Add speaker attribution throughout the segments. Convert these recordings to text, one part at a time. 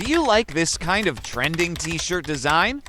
Speaker 1: Do you like this kind of trending t-shirt design?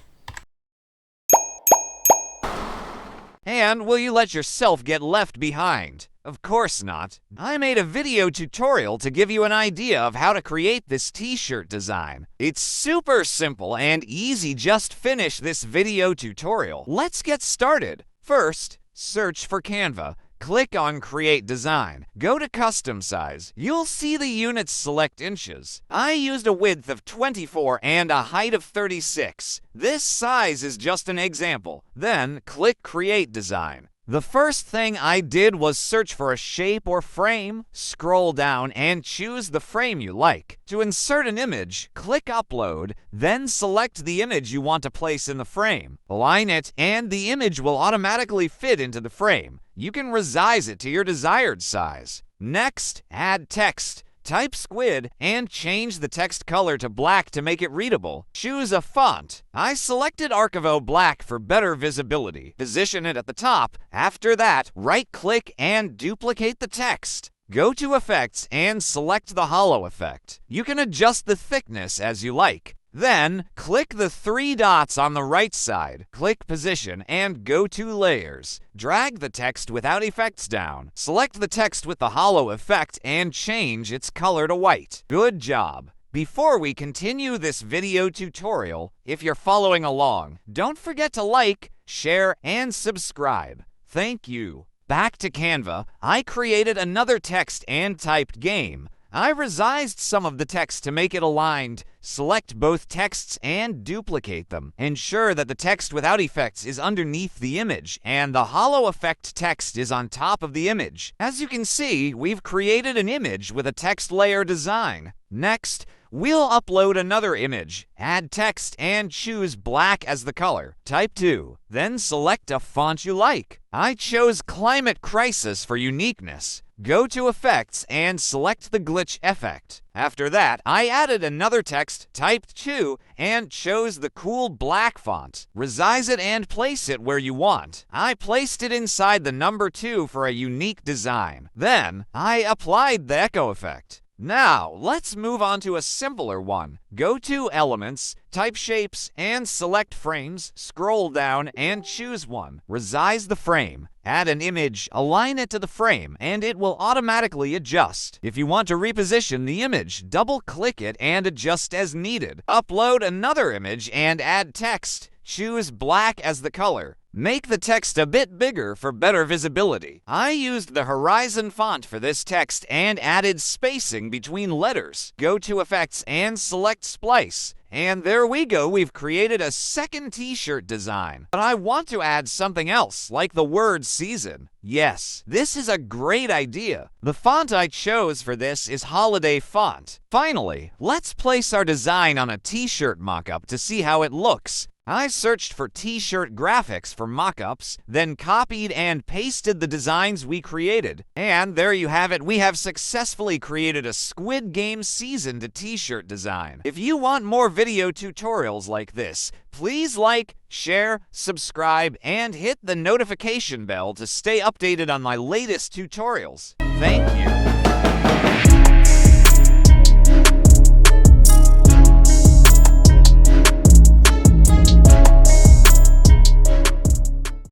Speaker 1: And will you let yourself get left behind? Of course not. I made a video tutorial to give you an idea of how to create this t-shirt design. It's super simple and easy. Just finish this video tutorial. Let's get started. First, search for Canva. Click on Create Design. Go to Custom Size. You'll see the units select inches. I used a width of 24 and a height of 36. This size is just an example. Then click Create Design. The first thing I did was search for a shape or frame. Scroll down and choose the frame you like. To insert an image, click Upload, then select the image you want to place in the frame. Align it, and the image will automatically fit into the frame. You can resize it to your desired size. Next, add text. Type Squid and change the text color to black to make it readable. Choose a font. I selected Archivo Black for better visibility. Position it at the top. After that, right-click and duplicate the text. Go to Effects and select the hollow effect. You can adjust the thickness as you like. Then, click the three dots on the right side, click Position, and go to Layers. Drag the text without effects down. Select the text with the hollow effect and change its color to white. Good job! Before we continue this video tutorial, if you're following along, don't forget to like, share, and subscribe. Thank you! Back to Canva, I created another text and typed game. I resized some of the text to make it aligned. Select both texts and duplicate them. Ensure that the text without effects is underneath the image and the hollow effect text is on top of the image. As you can see, we've created an image with a text layer design. Next, we'll upload another image. Add text and choose black as the color. Type 2. Then select a font you like. I chose Climate Crisis for uniqueness. Go to Effects and select the glitch effect. After that, I added another text, typed 2, and chose the cool black font. Resize it and place it where you want. I placed it inside the number 2 for a unique design. Then, I applied the echo effect. Now, let's move on to a simpler one. Go to Elements, type Shapes, and select Frames. Scroll down and choose one. Resize the frame. Add an image, align it to the frame, and it will automatically adjust. If you want to reposition the image, double-click it and adjust as needed. Upload another image and add text. Choose black as the color. Make the text a bit bigger for better visibility. I used the Horizon font for this text and added spacing between letters. Go to Effects and select Splice. And there we go, we've created a second t-shirt design. But I want to add something else, like the word season. Yes, this is a great idea. The font I chose for this is Holiday Font. Finally, let's place our design on a t-shirt mock-up to see how it looks. I searched for t-shirt graphics for mock-ups, then copied and pasted the designs we created. And there you have it, we have successfully created a Squid Game seasoned t-shirt design. If you want more video tutorials like this, please like, share, subscribe, and hit the notification bell to stay updated on my latest tutorials. Thank you.